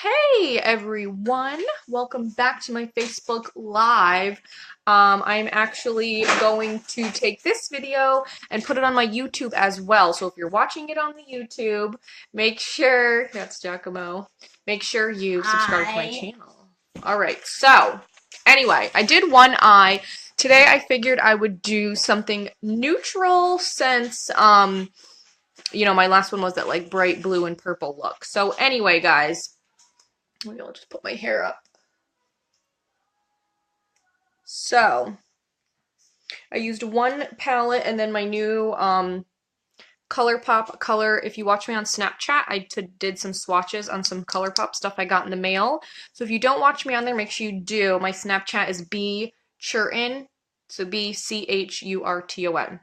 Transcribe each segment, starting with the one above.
Hey everyone, welcome back to my Facebook Live. I'm actually going to take this video and put it on my YouTube as well. So if you're watching it on the YouTube, make sure, that's Giacomo, make sure you subscribe to my channel. Alright, so anyway, I did one eye. Today I figured I would do something neutral since, my last one was that like bright blue and purple look. So anyway, guys, maybe I'll just put my hair up. So, I used one palette and then my new ColourPop color. If you watch me on Snapchat, I did some swatches on some ColourPop stuff I got in the mail. So if you don't watch me on there, make sure you do. My Snapchat is bchurton, so BCHURTON.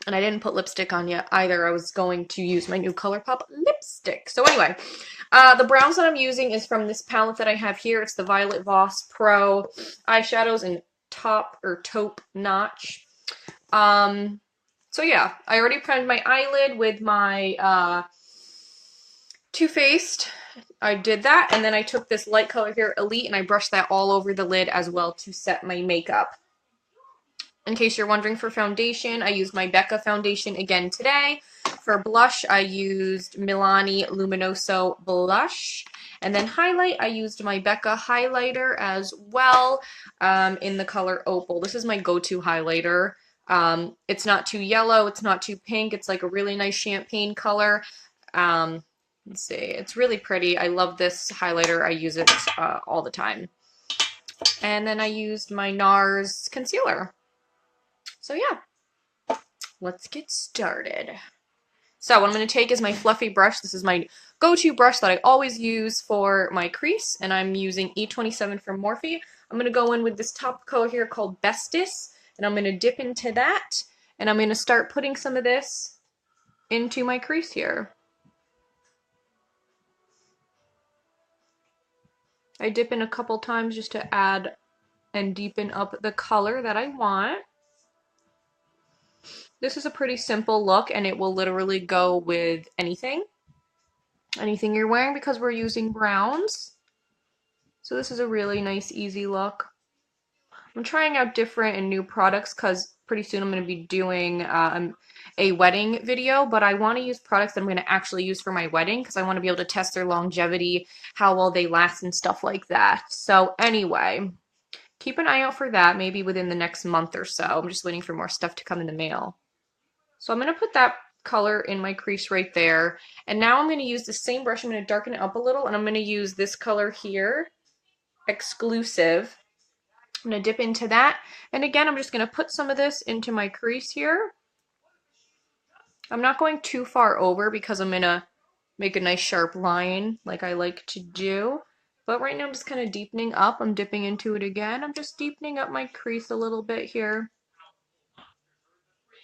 And I didn't put lipstick on yet either. I was going to use my new ColourPop lipstick. So anyway, the browns that I'm using is from this palette that I have here. It's the Violet Voss Pro eyeshadows in taupe notch. So yeah, I already primed my eyelid with my Too Faced. I did that, and then I took this light color here, Elite, and I brushed that all over the lid as well to set my makeup. In case you're wondering, for foundation, I used my Becca foundation again today. For blush, I used Milani Luminoso blush. And then highlight, I used my Becca highlighter as well in the color Opal. This is my go-to highlighter. It's not too yellow, it's not too pink. It's like a really nice champagne color. Let's see, it's really pretty. I love this highlighter. I use it all the time. And then I used my NARS concealer. So yeah, let's get started. So what I'm going to take is my fluffy brush. This is my go-to brush that I always use for my crease, and I'm using E27 from Morphe. I'm going to go in with this top color here called Bestis, and I'm going to dip into that, and I'm going to start putting some of this into my crease here. I dip in a couple times just to add and deepen up the color that I want. This is a pretty simple look, and it will literally go with anything you're wearing because we're using browns. So this is a really nice, easy look. I'm trying out different and new products because pretty soon I'm going to be doing a wedding video, but I want to use products that I'm going to actually use for my wedding because I want to be able to test their longevity, how well they last, and stuff like that. So anyway, keep an eye out for that maybe within the next month or so. I'm just waiting for more stuff to come in the mail. So I'm going to put that color in my crease right there. And now I'm going to use the same brush. I'm going to darken it up a little, and I'm going to use this color here, Exclusive. I'm going to dip into that. And again, I'm just going to put some of this into my crease here. I'm not going too far over because I'm going to make a nice sharp line like I like to do. But right now I'm just kind of deepening up. I'm dipping into it again. I'm just deepening up my crease a little bit here.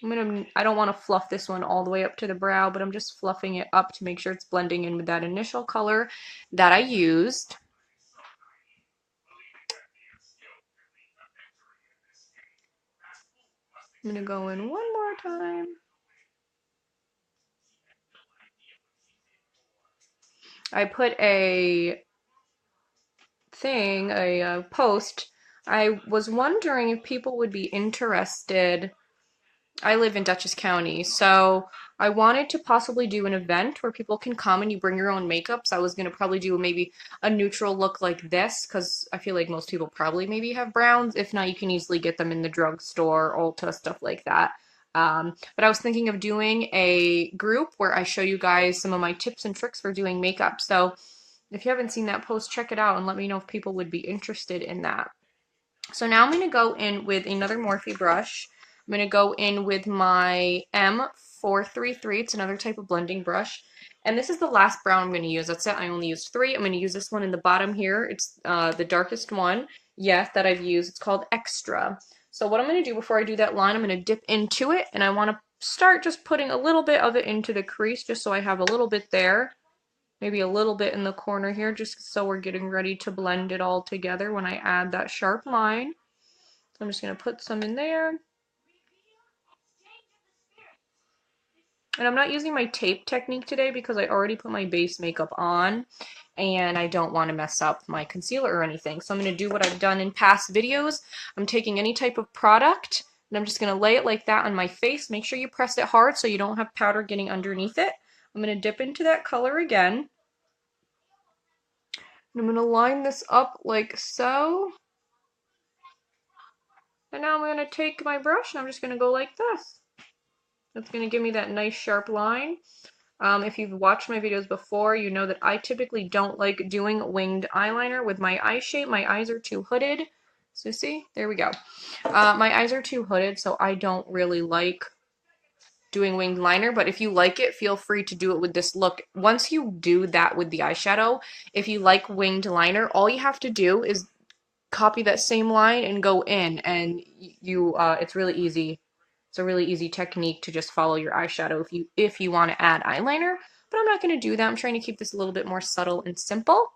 I don't want to fluff this one all the way up to the brow, but I'm just fluffing it up to make sure it's blending in with that initial color that I used. I'm going to go in one more time. I put a post. I was wondering if people would be interested. I live in Dutchess County, so I wanted to possibly do an event where people can come and you bring your own makeup. So I was going to probably do maybe a neutral look like this because I feel like most people probably maybe have browns. If not, you can easily get them in the drugstore, Ulta, stuff like that. But I was thinking of doing a group where I show you guys some of my tips and tricks for doing makeup. So if you haven't seen that post, check it out and let me know if people would be interested in that. So now I'm going to go in with another Morphe brush. I'm going to go in with my M433. It's another type of blending brush. And this is the last brown I'm going to use. That's it. I only used 3. I'm going to use this one in the bottom here. It's the darkest one, yes, that I've used. It's called Extra. So what I'm going to do before I do that line, I'm going to dip into it. And I want to start just putting a little bit of it into the crease just so I have a little bit there. Maybe a little bit in the corner here, just so we're getting ready to blend it all together when I add that sharp line. So I'm just going to put some in there. And I'm not using my tape technique today because I already put my base makeup on and I don't want to mess up my concealer or anything. So I'm going to do what I've done in past videos. I'm taking any type of product and I'm just going to lay it like that on my face. Make sure you press it hard so you don't have powder getting underneath it. I'm going to dip into that color again. And I'm going to line this up like so. And now I'm going to take my brush and I'm just going to go like this. That's going to give me that nice sharp line. If you've watched my videos before, you know that I typically don't like doing winged eyeliner with my eye shape. My eyes are too hooded. So see, there we go. My eyes are too hooded, so I don't really like doing winged liner, but if you like it, feel free to do it with this look. Once you do that with the eyeshadow, if you like winged liner, all you have to do is copy that same line and go in, and it's really easy. It's a really easy technique to just follow your eyeshadow if you want to add eyeliner, but I'm not going to do that. I'm trying to keep this a little bit more subtle and simple.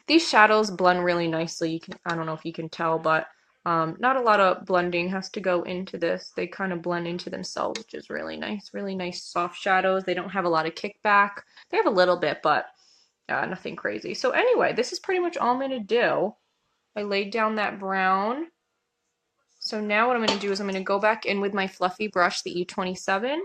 These shadows blend really nicely. I don't know if you can tell, but not a lot of blending has to go into this. They kind of blend into themselves, which is really nice. Really nice soft shadows. They don't have a lot of kickback. They have a little bit, but nothing crazy. So anyway, this is pretty much all I'm going to do. I laid down that brown. So now what I'm going to do is I'm going to go back in with my fluffy brush, the E27,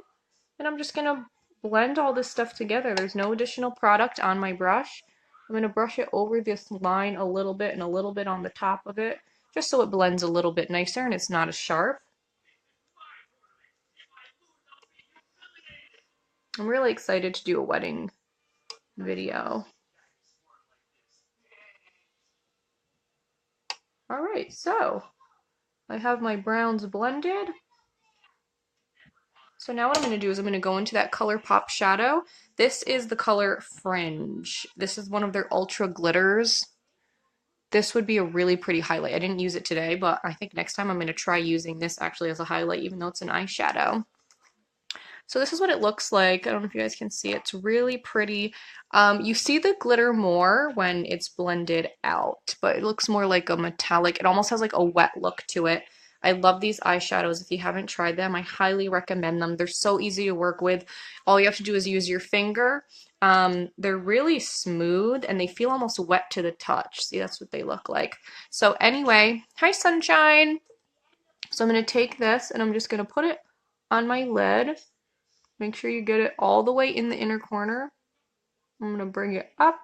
and I'm just going to blend all this stuff together. There's no additional product on my brush. I'm going to brush it over this line a little bit and a little bit on the top of it, just so it blends a little bit nicer and it's not as sharp. I'm really excited to do a wedding video. Alright, so I have my browns blended. So now what I'm going to do is I'm going to go into that ColourPop shadow. This is the color Fringe. This is one of their ultra glitters. This would be a really pretty highlight. I didn't use it today, but I think next time I'm going to try using this actually as a highlight, even though it's an eyeshadow. So this is what it looks like. I don't know if you guys can see. It's really pretty. You see the glitter more when it's blended out, but it looks more like a metallic. It almost has like a wet look to it. I love these eyeshadows. If you haven't tried them, I highly recommend them. They're so easy to work with. All you have to do is use your finger. They're really smooth and they feel almost wet to the touch. See, that's what they look like. So anyway, hi Sunshine. So I'm going to take this and I'm just going to put it on my lid. Make sure you get it all the way in the inner corner. I'm going to bring it up.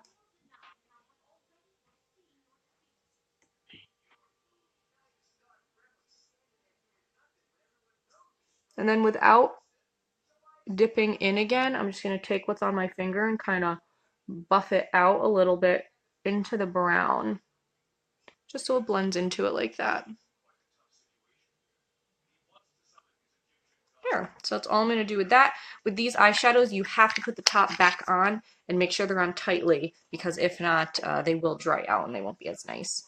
And then without dipping in again, I'm just going to take what's on my finger and kind of buff it out a little bit into the brown. Just so it blends into it like that. There. So that's all I'm going to do with that. With these eyeshadows, you have to put the top back on and make sure they're on tightly, because if not, they will dry out and they won't be as nice.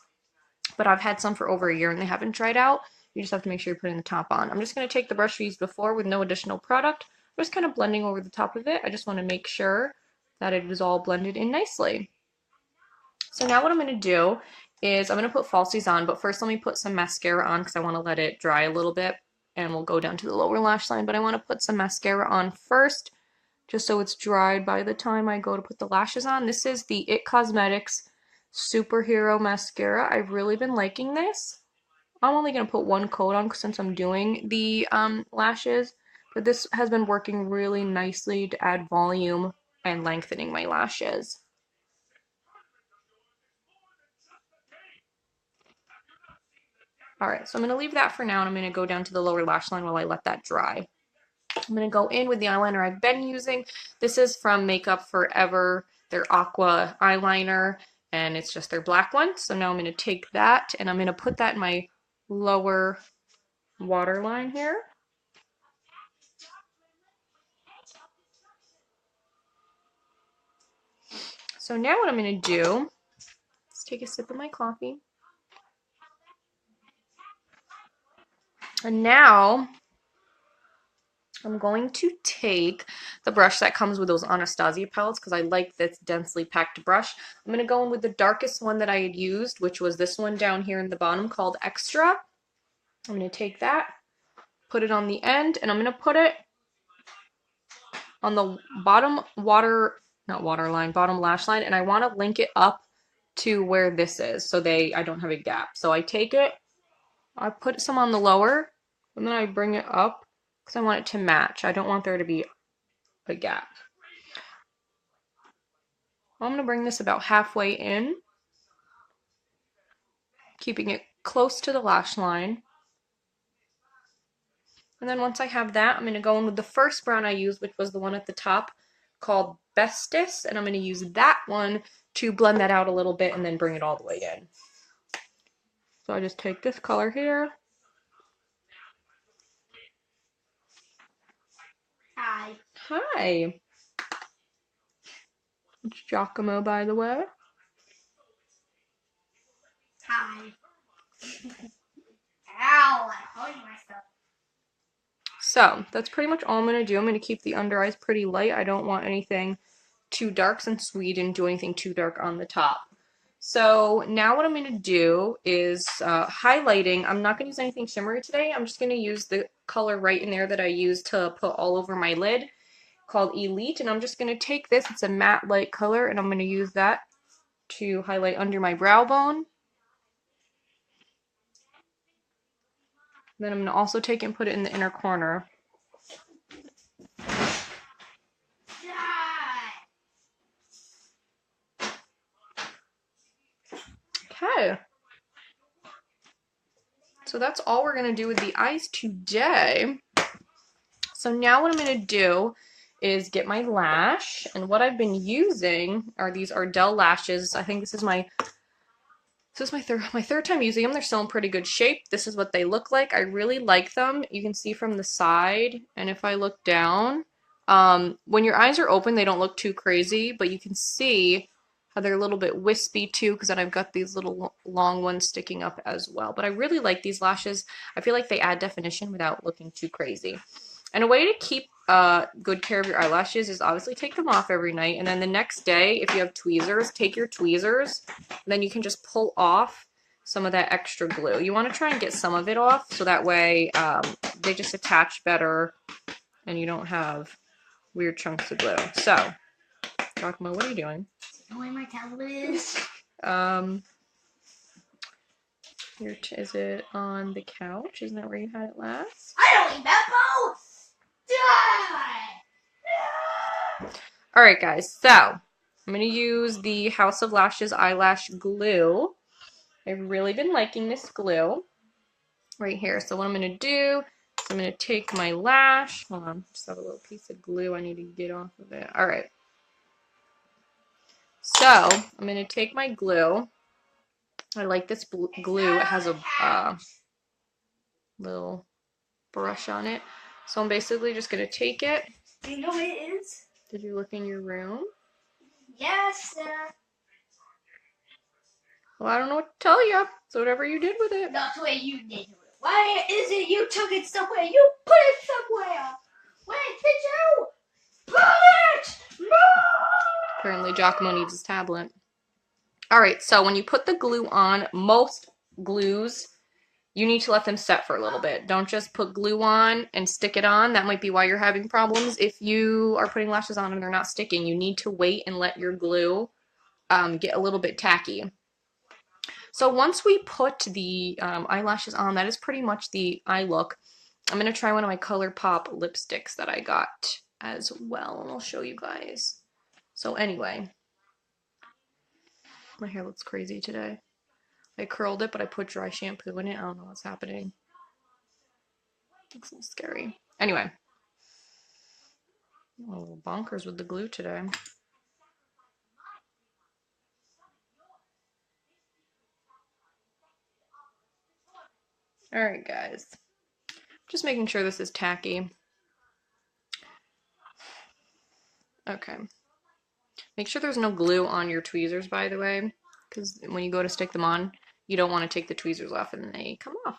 But I've had some for over a year and they haven't dried out. You just have to make sure you're putting the top on. I'm just going to take the brush we used before with no additional product. I'm just kind of blending over the top of it. I just want to make sure that it is all blended in nicely. So now what I'm going to do is I'm going to put falsies on, but first let me put some mascara on because I want to let it dry a little bit, and we'll go down to the lower lash line, but I want to put some mascara on first just so it's dried by the time I go to put the lashes on. This is the IT Cosmetics Superhero Mascara. I've really been liking this. I'm only going to put one coat on since I'm doing the lashes, but this has been working really nicely to add volume and lengthening my lashes. Alright, so I'm going to leave that for now, and I'm going to go down to the lower lash line while I let that dry. I'm going to go in with the eyeliner I've been using. This is from Makeup Forever, their Aqua eyeliner, and it's just their black one. So now I'm going to take that, and I'm going to put that in my lower waterline here. So now what I'm going to do is take a sip of my coffee. And now I'm going to take the brush that comes with those Anastasia palettes because I like this densely packed brush. I'm going to go in with the darkest one that I had used, which was this one down here in the bottom called Extra. I'm going to take that, put it on the end, and I'm going to put it on the bottom bottom lash line, and I want to link it up to where this is so I don't have a gap. So I take it, I put some on the lower, and then I bring it up because I want it to match. I don't want there to be a gap. I'm going to bring this about halfway in, keeping it close to the lash line. And then once I have that, I'm going to go in with the first brown I used, which was the one at the top called Bestis, and I'm going to use that one to blend that out a little bit and then bring it all the way in. So I just take this color here. Hi. Hi. It's Giacomo, by the way. Hi. Ow, I hurt myself. So that's pretty much all I'm going to do. I'm going to keep the under eyes pretty light. I don't want anything too dark since we didn't do anything too dark on the top. So now what I'm going to do is highlighting. I'm not going to use anything shimmery today. I'm just going to use the color right in there that I used to put all over my lid called Elite. And I'm just going to take this. It's a matte light color, and I'm going to use that to highlight under my brow bone. Then I'm going to also take and put it in the inner corner. Okay. So that's all we're going to do with the eyes today. So now what I'm going to do is get my lash. And what I've been using are these Ardell lashes. I think this is my third time using them. They're still in pretty good shape. This is what they look like. I really like them. You can see from the side, and if I look down, when your eyes are open, they don't look too crazy, but you can see how they're a little bit wispy too, because then I've got these little long ones sticking up as well. But I really like these lashes. I feel like they add definition without looking too crazy. And a way to keep good care of your eyelashes is obviously take them off every night, and then the next day, if you have tweezers, take your tweezers, then you can just pull off some of that extra glue. You want to try and get some of it off so that way they just attach better and you don't have weird chunks of glue. So, Giacomo, what are you doing? You know where my tablet is? Is it on the couch? Isn't that where you had it last? I don't need that both! Alright guys, so I'm going to use the House of Lashes eyelash glue. I've really been liking this glue right here. So what I'm going to do is I'm going to take my lash. Hold on, just have a little piece of glue I need to get off of it. Alright. So I'm going to take my glue. I like this glue. It has a little brush on it. So I'm basically just going to take it. Do you know what it is? Did you look in your room? Yes, Well, I don't know what to tell you. So whatever you did with it. That's the way you did it. Why is it you took it somewhere? You put it somewhere. Where did you put it? No! Apparently Giacomo needs his tablet. Alright, so when you put the glue on, most glues, you need to let them set for a little bit. Don't just put glue on and stick it on. That might be why you're having problems. If you are putting lashes on and they're not sticking, you need to wait and let your glue get a little bit tacky. So once we put the eyelashes on, that is pretty much the eye look. I'm going to try one of my ColourPop lipsticks that I got as well, and I'll show you guys. So anyway, my hair looks crazy today. I curled it, but I put dry shampoo in it. I don't know what's happening. Looks a little scary. Anyway. I'm a little bonkers with the glue today. Alright guys. Just making sure this is tacky. Okay. Make sure there's no glue on your tweezers, by the way, because when you go to stick them on, you don't want to take the tweezers off and they come off.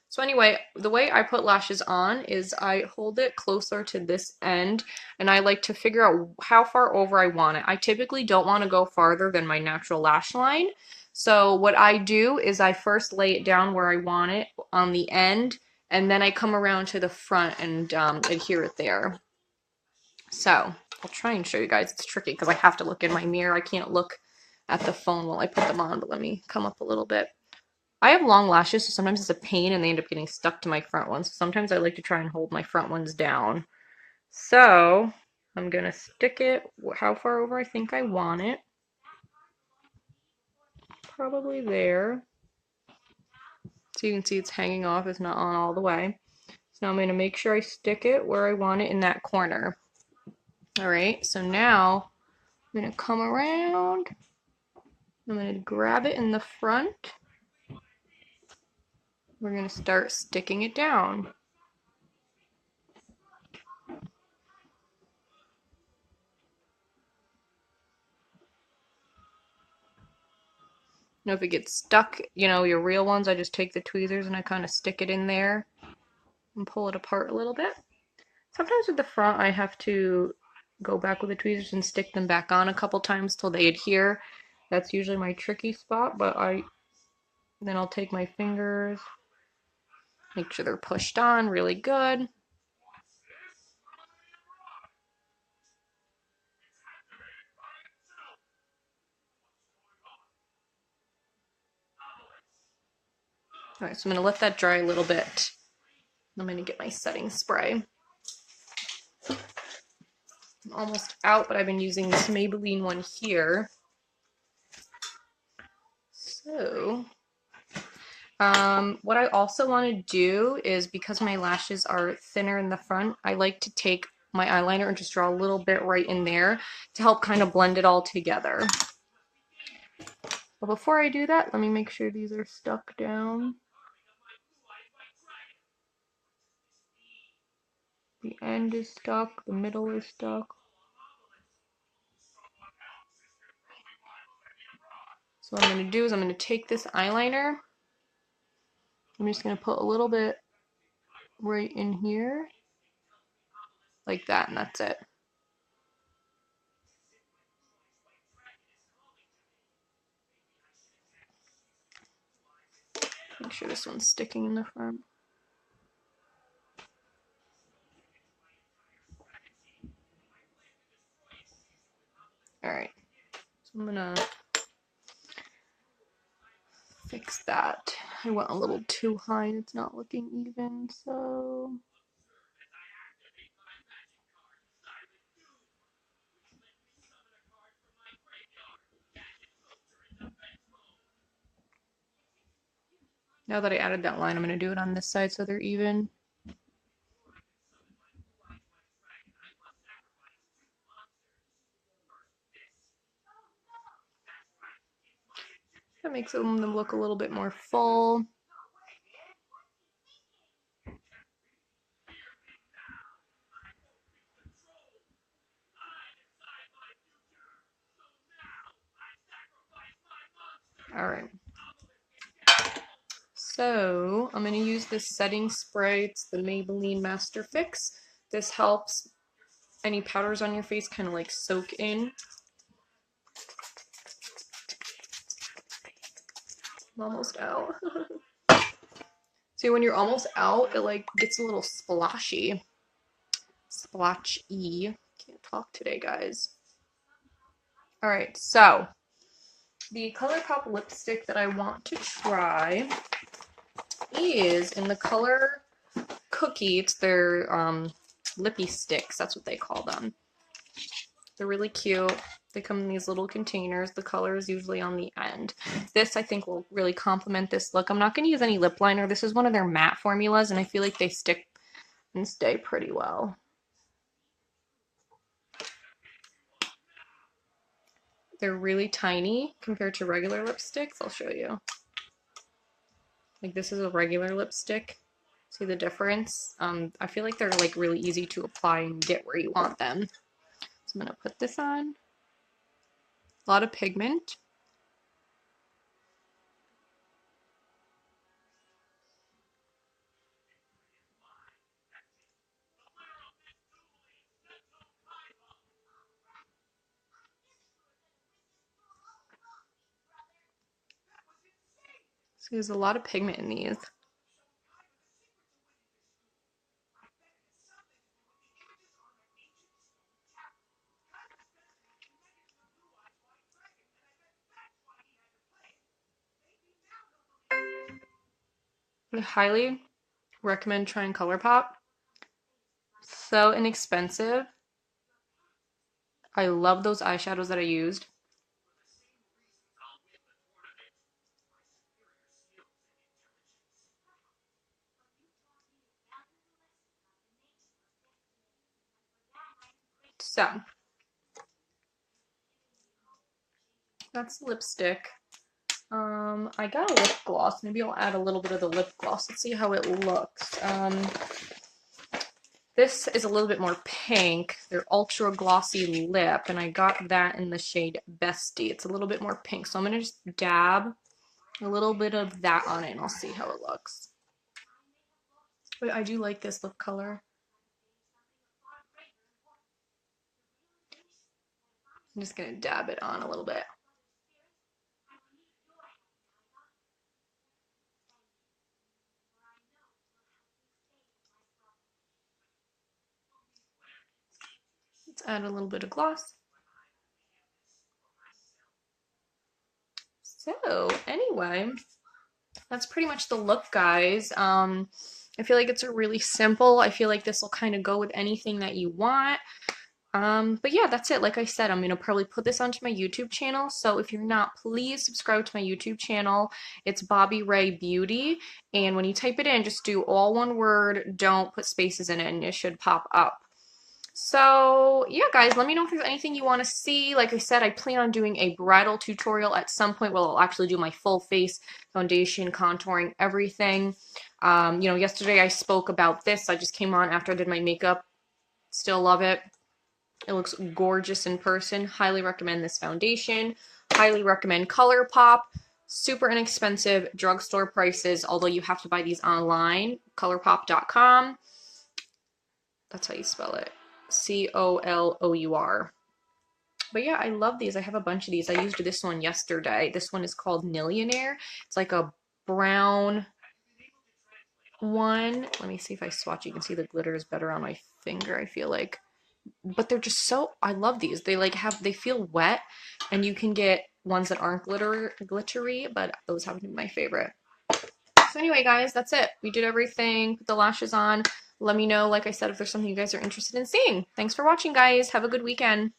So anyway, the way I put lashes on is I hold it closer to this end, and I like to figure out how far over I want it. I typically don't want to go farther than my natural lash line. So what I do is I first lay it down where I want it on the end, and then I come around to the front and adhere it there. So I'll try and show you guys. It's tricky because I have to look in my mirror. I can't look at the phone while I put them on, but let me come up a little bit. I have long lashes, so sometimes it's a pain and they end up getting stuck to my front ones. So sometimes I like to try and hold my front ones down. So I'm going to stick it how far over I think I want it. Probably there. So you can see it's hanging off, it's not on all the way. So now I'm going to make sure I stick it where I want it in that corner. Alright, so now I'm going to come around. I'm going to grab it in the front. We're going to start sticking it down. Now if it gets stuck, you know, your real ones, I just take the tweezers and I kind of stick it in there and pull it apart a little bit. Sometimes with the front, I have to go back with the tweezers and stick them back on a couple times till they adhere. That's usually my tricky spot, but then I'll take my fingers, make sure they're pushed on really good. Alright, so I'm going to let that dry a little bit. I'm going to get my setting spray. I'm almost out, but I've been using this Maybelline one here. So, what I also want to do is, because my lashes are thinner in the front, I like to take my eyeliner and just draw a little bit right in there to help kind of blend it all together. But before I do that, let me make sure these are stuck down. The end is stuck, the middle is stuck. So what I'm going to do is I'm going to take this eyeliner. I'm just going to put a little bit right in here. Like that, and that's it. Make sure this one's sticking in the front. Alright, so I'm gonna fix that. I went a little too high and it's not looking even, so... Now that I added that line, I'm gonna do it on this side so they're even. That makes them look a little bit more full. Alright. So, I'm going to use this setting spray. It's the Maybelline Master Fix. This helps any powders on your face kind of like soak in. I'm almost out. See, when you're almost out, it like gets a little splashy. Splotchy. Can't talk today, guys. Alright, so the ColourPop lipstick that I want to try is in the color Cookie. It's their lippy sticks. That's what they call them. They're really cute. They come in these little containers. The color is usually on the end. This, I think, will really complement this look. I'm not going to use any lip liner. This is one of their matte formulas, and I feel like they stick and stay pretty well. They're really tiny compared to regular lipsticks. I'll show you. Like, this is a regular lipstick. See the difference? I feel like they're like really easy to apply and get where you want them. So I'm going to put this on. A lot of pigment. So there's a lot of pigment in these. I highly recommend trying ColourPop. So inexpensive. I love those eyeshadows that I used. So that's lipstick. I got a lip gloss. Maybe I'll add a little bit of the lip gloss. Let's see how it looks. This is a little bit more pink. They're ultra glossy lip, and I got that in the shade Bestie. It's a little bit more pink, so I'm gonna just dab a little bit of that on it, and I'll see how it looks. But I do like this lip color. I'm just gonna dab it on a little bit. Let's add a little bit of gloss. So anyway, that's pretty much the look, guys. I feel like it's a really simple. I feel like this will kind of go with anything that you want. But yeah, that's it. Like I said, I'm gonna probably put this onto my YouTube channel. So if you're not, please subscribe to my YouTube channel. It's Bobbi Ray Beauty. And when you type it in, just do all one word. Don't put spaces in it, and it should pop up. So yeah, guys, let me know if there's anything you want to see. Like I said, I plan on doing a bridal tutorial at some point where I'll actually do my full face foundation, contouring, everything. Yesterday I spoke about this. I just came on after I did my makeup. Still love it. It looks gorgeous in person. Highly recommend this foundation. Highly recommend ColourPop. Super inexpensive, drugstore prices, although you have to buy these online. ColourPop.com. That's how you spell it. COLOUR. But yeah, I love these. I have a bunch of these. I used this one yesterday. This one is called Millionaire. It's like a brown one. Let me see if I swatch. You can see the glitter is better on my finger, I feel like. But they're just so, I love these. They feel wet, and you can get ones that aren't glittery, but those happen to be my favorite. So anyway, guys, that's it. We did everything. Put the lashes on. Let me know, like I said, if there's something you guys are interested in seeing. Thanks for watching, guys. Have a good weekend.